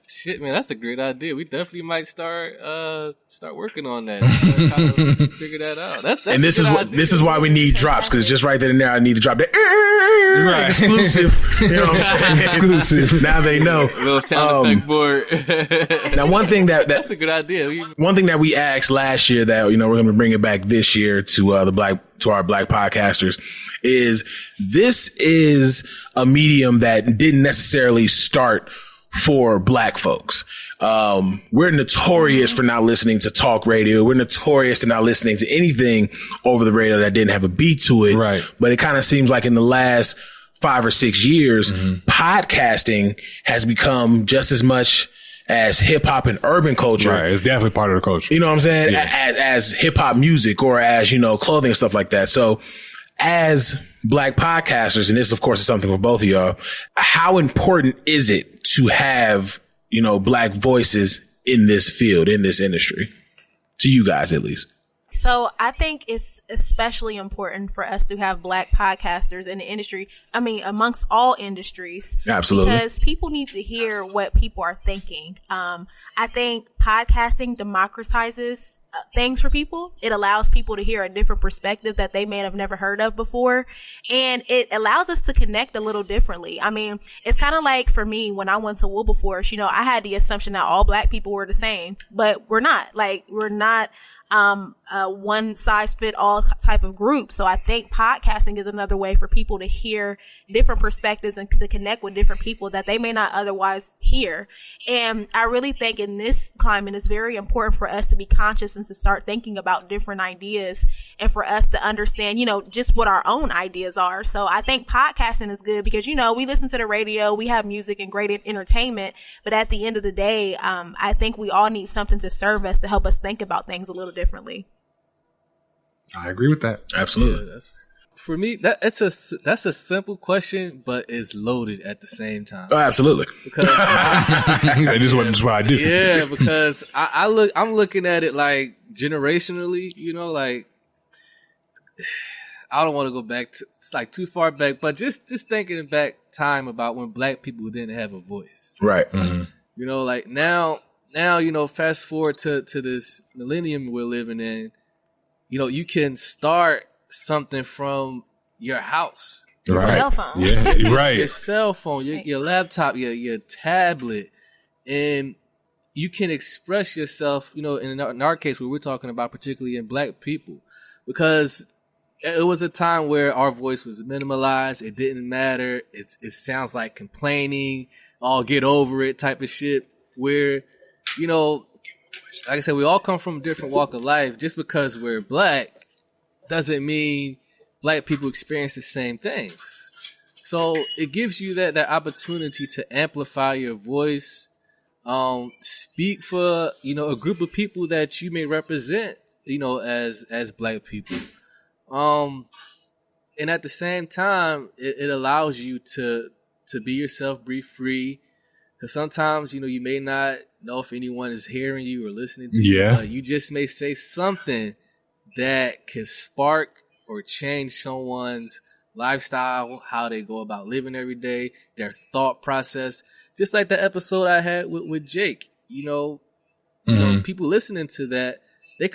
shit, man, that's a great idea. We definitely might start working on that. Trying to figure that out. That's and this is why we need drops, because just right then and there, I need to drop that exclusive. You know what I'm saying? Exclusive. Now they know. Little sound effect board. Now, one thing that's a good idea. One thing that we asked last year that we're going to bring it back this year to our black podcasters is, this is a medium that didn't necessarily start for black folks. We're notorious for not listening to talk radio. We're notorious for not listening to anything over the radio that didn't have a beat to it. Right. But it kind of seems like in the last 5 or 6 years, podcasting has become just as much as hip hop and urban culture. Right. It's definitely part of the culture. You know what I'm saying? Yeah. As hip hop music or as, clothing and stuff like that. So as Black podcasters, and this of course is something for both of y'all, how important is it to have, Black voices in this field, in this industry? To you guys, at least. So I think it's especially important for us to have Black podcasters in the industry. I mean, amongst all industries. Absolutely. Because people need to hear what people are thinking. I think podcasting democratizes things for people. It allows people to hear a different perspective that they may have never heard of before. And it allows us to connect a little differently. I mean, it's kind of like for me, when I went to Wilberforce, I had the assumption that all Black people were the same, but we're not. Like, we're not one size fit all type of group. So I think podcasting is another way for people to hear different perspectives and to connect with different people that they may not otherwise hear. And I really think in this climate, it's very important for us to be conscious and to start thinking about different ideas and for us to understand, just what our own ideas are. So I think podcasting is good because, we listen to the radio, we have music and great entertainment, but at the end of the day, I think we all need something to serve us to help us think about things a little differently. I agree with that. Absolutely. Yeah, for me, that's a simple question, but it's loaded at the same time. Oh, absolutely. Because this is what I do. Yeah, because I'm looking at it like generationally, like I don't want to go back to, it's like too far back, but just thinking back time about when Black people didn't have a voice. Right. Mm-hmm. Like now, fast forward to this millennium we're living in, you can start something from your house. Right. Cell phone. Yeah, right. Your cell phone, your laptop, your tablet, and you can express yourself, in our case, what we're talking about, particularly in Black people, because it was a time where our voice was minimalized. It didn't matter. It sounds like complaining, get over it type of shit, where, like I said, we all come from a different walk of life. Just because we're Black doesn't mean Black people experience the same things. So it gives you that opportunity to amplify your voice, speak for, a group of people that you may represent, as Black people. And at the same time, it allows you to be yourself, breathe free. Because sometimes, you may not know if anyone is hearing you or listening to you. But you just may say something that can spark or change someone's lifestyle, how they go about living every day, their thought process. Just like the episode I had with Jake. People listening to that, they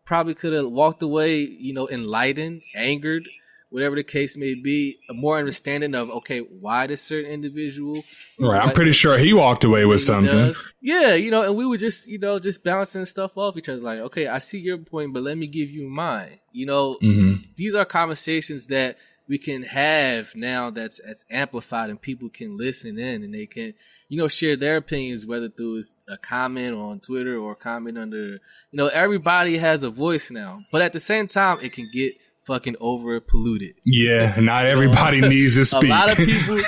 probably could have walked away, enlightened, angered, whatever the case may be, a more understanding of, okay, why this certain individual. Right. I'm pretty sure he walked away with something. Does. Yeah, and we were just, just bouncing stuff off each other. Like, okay, I see your point, but let me give you mine. These are conversations that we can have now that's amplified and people can listen in and they can, share their opinions, whether through a comment on Twitter or a comment under, everybody has a voice now. But at the same time, it can get fucking over polluted. Yeah, not everybody needs to speak. A lot of people,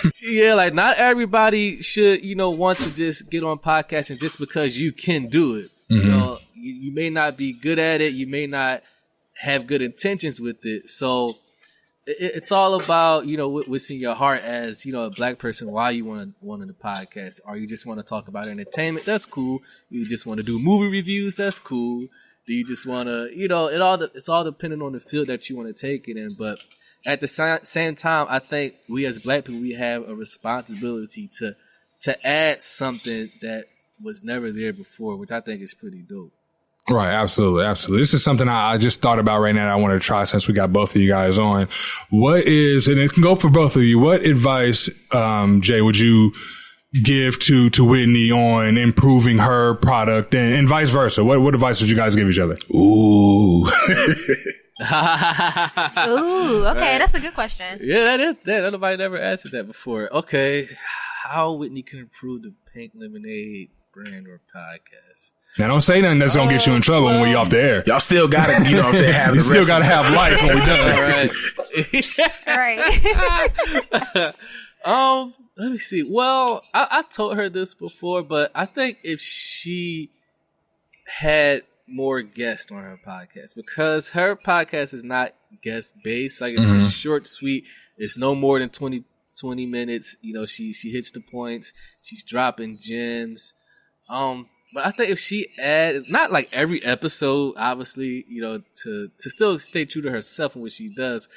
not everybody should, want to just get on podcasting just because you can do it. Mm-hmm. You may not be good at it. You may not have good intentions with it. So it's all about, what's in your heart as, a Black person, why you want to podcast. Or you just want to talk about entertainment? That's cool. You just want to do movie reviews? That's cool. Do you just want to, it's all dependent on the field that you want to take it in. But at the same time, I think we as Black people, we have a responsibility to add something that was never there before, which I think is pretty dope. Right. Absolutely. Absolutely. This is something I just thought about right now that I want to try since we got both of you guys on. What is, and it can go for both of you, what advice, Jay, would you give to Whitney on improving her product and vice versa? What advice would you guys give each other? Ooh. Ooh, okay, that's a good question. Yeah, that is that. Nobody ever asked that before. Okay, how Whitney can improve the Pink Lemonade brand or podcast? Now, don't say nothing that's gonna get you in trouble when we off the air. Y'all still gotta, have you still gotta have life when we done. All right. All right. Let me see. Well, I told her this before, but I think if she had more guests on her podcast, because her podcast is not guest based, like it's a short, sweet. It's no more than 20 minutes. You know, she hits the points. She's dropping gems. But I think if she add, not like every episode, obviously, you know, to still stay true to herself and what she does,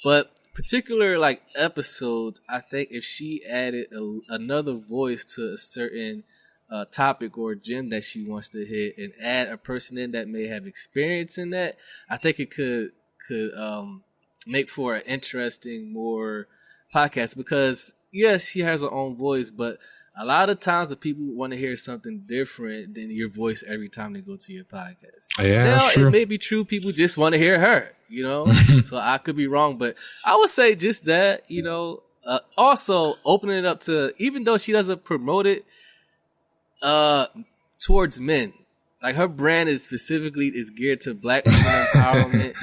but particular like episodes, I think if she added another voice to a certain topic or gem that she wants to hit, and add a person in that may have experience in that, I think it could make for an interesting more podcast. Because yes, she has her own voice, but a lot of times the people want to hear something different than your voice every time they go to your podcast. Yeah, now, sure. It may be true. People just want to hear her, you know? So I could be wrong, but I would say just that, you know, also opening it up to, even though she doesn't promote it, towards men. Like her brand is specifically geared to black women empowerment,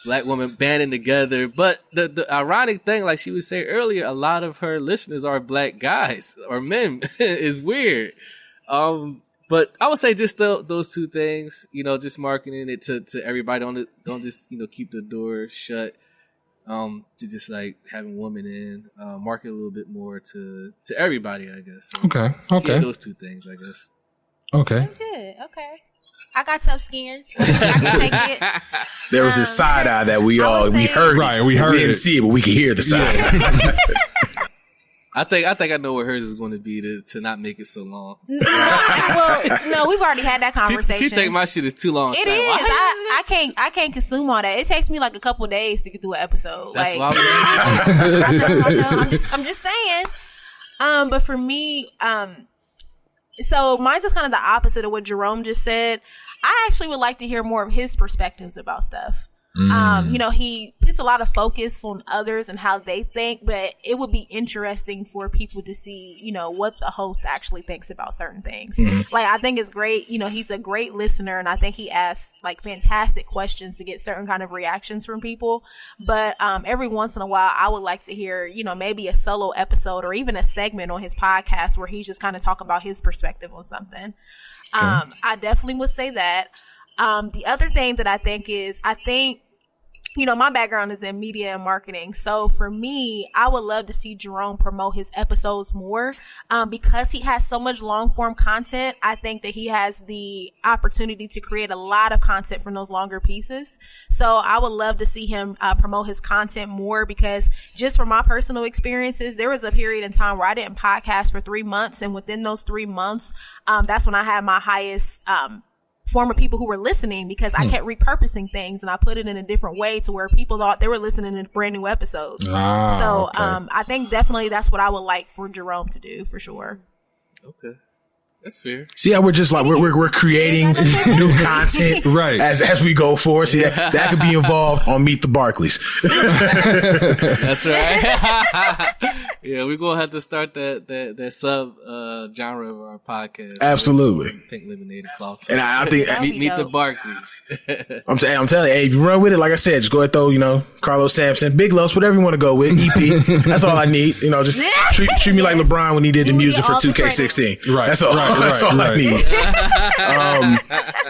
black women banding together. But the ironic thing, like she was saying earlier, a lot of her listeners are black guys or men. Is weird. But I would say just those two things, you know, just marketing it to everybody. Don't just, you know, keep the door shut. To just like having women in, market a little bit more to everybody, I guess. So, Okay. yeah, those two things, I guess. Okay. That's good. Okay. I got tough skin. I can take it. There was this side eye that we heard. Right, we heard We didn't it. see it, but we could hear the side eye. I think I know what hers is going to be to not make it so long. No, we've already had that conversation. She think my shit is too long. It is. I can't consume all that. It takes me like a couple days to get through an episode. That's like, why I know. I'm just saying. But for me, so mine's just kind of the opposite of what Jerome just said. I actually would like to hear more of his perspectives about stuff. You know, he puts a lot of focus on others and how they think, but it would be interesting for people to see, you know, what the host actually thinks about certain things. Like, I think it's great. You know, he's a great listener, and I think he asks like fantastic questions to get certain kind of reactions from people. But, every once in a while, I would like to hear, you know, maybe a solo episode or even a segment on his podcast where he's just kind of talking about his perspective on something. I definitely would say that. The other thing that I think, you know, my background is in media and marketing. So for me, I would love to see Jerome promote his episodes more. Because he has so much long form content, I think that he has the opportunity to create a lot of content from those longer pieces. So I would love to see him promote his content more, because just from my personal experiences, there was a period in time where I didn't podcast for 3 months. And within those 3 months, that's when I had my highest, form of people who were listening, because I kept repurposing things and I put it in a different way to where people thought they were listening to brand new episodes. I think definitely that's what I would like for Jerome to do, for sure. Okay. That's fair. See how we're just like we're creating new content Right. as we go forward. See that could be involved on Meet the Barkleys. That's right. Yeah, we're gonna have to start that sub genre of our podcast. Absolutely. Pink lemonade and cloth. And I think meet the Barkleys. I'm telling you, hey, if you run with it, like I said, just go ahead, throw, you know, Carlos Sampson, Big Los, whatever you want to go with, EP. That's all I need. You know, just treat me like LeBron when he did the music for 2K16. Right. That's all. That's all I need.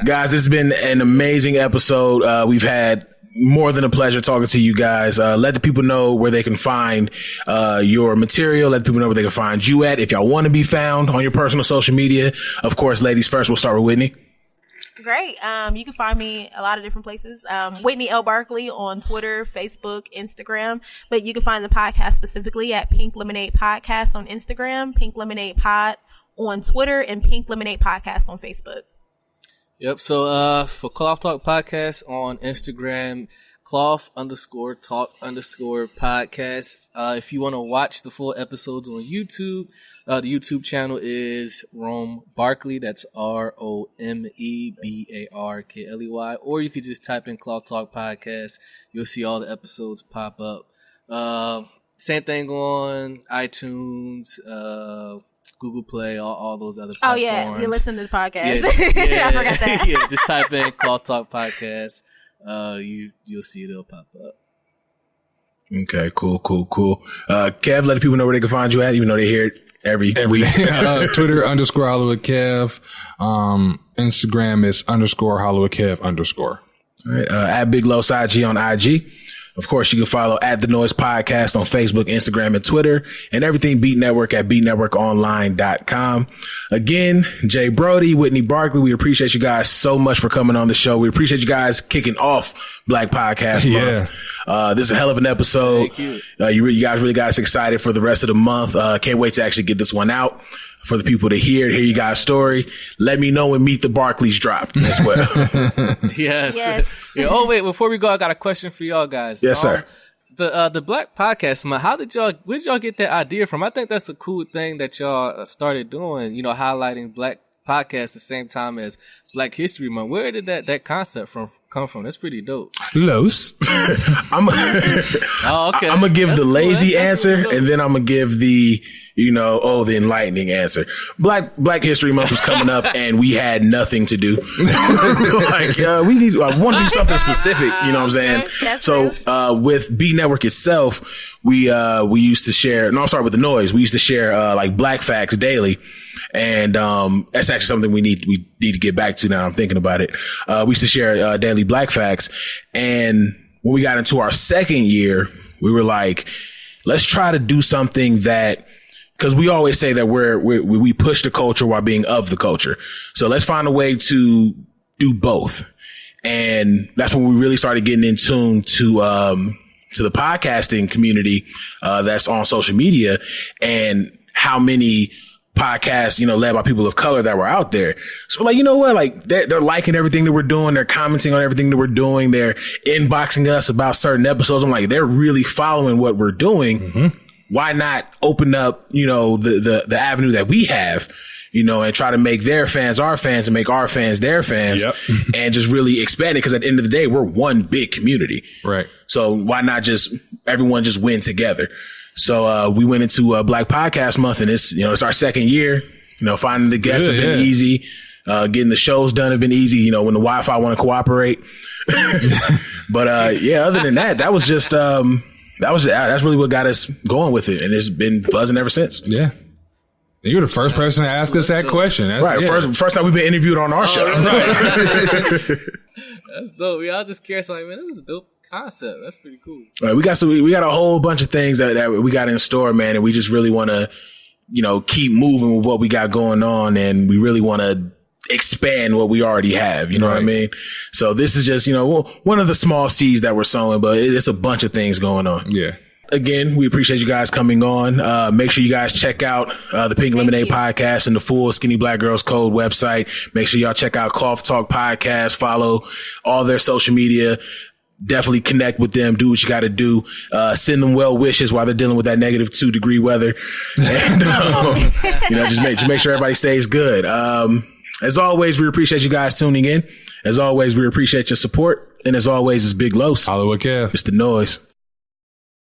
Guys, this has been an amazing episode. We've had more than a pleasure talking to you guys. Let the people know where they can find your material. Let the people know where they can find you at if y'all want to be found on your personal social media. Of course, ladies first. We'll start with Whitney. Great. You can find me a lot of different places. Whitney L. Barkley on Twitter, Facebook, Instagram. But you can find the podcast specifically at Pink Lemonade Podcast on Instagram, Pink Lemonade Pod on Twitter, and Pink Lemonade Podcast on Facebook. Yep. So for Cloth Talk Podcast on Instagram, cloth_talk_podcast. If you want to watch the full episodes on YouTube, the YouTube channel is Rome Barkley. That's ROMEBARKLEY. Or you could just type in Cloth Talk Podcast. You'll see all the episodes pop up. Same thing on iTunes, Google Play, all those other platforms. Oh yeah, you listen to the podcast. Yeah, I forgot that. Yeah, just type in Cloth Talk Podcast. You'll see it'll pop up. Okay, cool. Kev, let the people know where they can find you at, even though they hear it every week. Twitter _Hollywood Kev. Instagram is _Hollywood Kev_. All right, at Big Los IG on IG. Of course, you can follow at The Noize Podcast on Facebook, Instagram, and Twitter, and everything Beat Network at beatnetworkonline.com. Again, Jay Brodie, Whitney Barkley, we appreciate you guys so much for coming on the show. We appreciate you guys kicking off Black Podcast Month. This is a hell of an episode. Thank you. You guys really got us excited for the rest of the month. Can't wait to actually get this one out for the people to hear you guys' story. Let me know when Meet the Barkleys drop as well. Yes. Yeah, oh wait, before we go, I got a question for y'all guys. Yes, sir. The Black Podcast Month, where did y'all get that idea from? I think that's a cool thing that y'all started doing, highlighting Black podcasts at the same time as Black History Month. Where did that concept come from? That's pretty dope. Los. I'm gonna give the lazy answer, and then I'm gonna give the the enlightening answer. Black History Month was coming up, and we had nothing to do. I want to do something specific. You know what I'm saying? So with B Network itself, we used to share. No, I'm sorry, with the Noize, we used to share like Black Facts daily. And that's actually something we need to get back to now I'm thinking about it. We used to share daily Black Facts. And when we got into our second year, we were like, let's try to do something that, because we always say that we push the culture while being of the culture. So let's find a way to do both. And that's when we really started getting in tune to the podcasting community that's on social media, and how many podcasts, led by people of color that were out there. So like, you know what? Like they're liking everything that we're doing. They're commenting on everything that we're doing. They're inboxing us about certain episodes. I'm like, they're really following what we're doing. Mm-hmm. Why not open up, the avenue that we have, and try to make their fans our fans and make our fans their fans. Yep. And just really expand it. Cause at the end of the day, we're one big community. Right. So why not everyone just win together? So, we went into Black Podcast Month, and it's our second year. Finding the guests have been easy. Getting the shows done have been easy, when the Wi-Fi want to cooperate. But, other than that, that was just, that's really what got us going with it. And it's been buzzing ever since. Yeah. You were the first person to ask us that question. Right. Yeah. First time we've been interviewed on our show. Right. That's dope. We all just curious. Like, man, this is a dope concept. That's pretty cool. Right, we got a whole bunch of things that we got in store, man, and we just really want to, keep moving with what we got going on, and we really want to expand what we already have. You know what I mean? So this is just, one of the small seeds that we're sowing, but it's a bunch of things going on. Yeah. Again, we appreciate you guys coming on. Make sure you guys check out the Pink Lemonade Podcast and the full Skinny Black Girls Code website. Make sure y'all check out Cloth Talk Podcast. Follow all their social media. Definitely connect with them. Do what you got to do. Send them well wishes while they're dealing with that -2 degree weather. And, just make sure everybody stays good. As always, we appreciate you guys tuning in. As always, we appreciate your support. And as always, it's Big Los. Hollywood Kev. It's the Noize.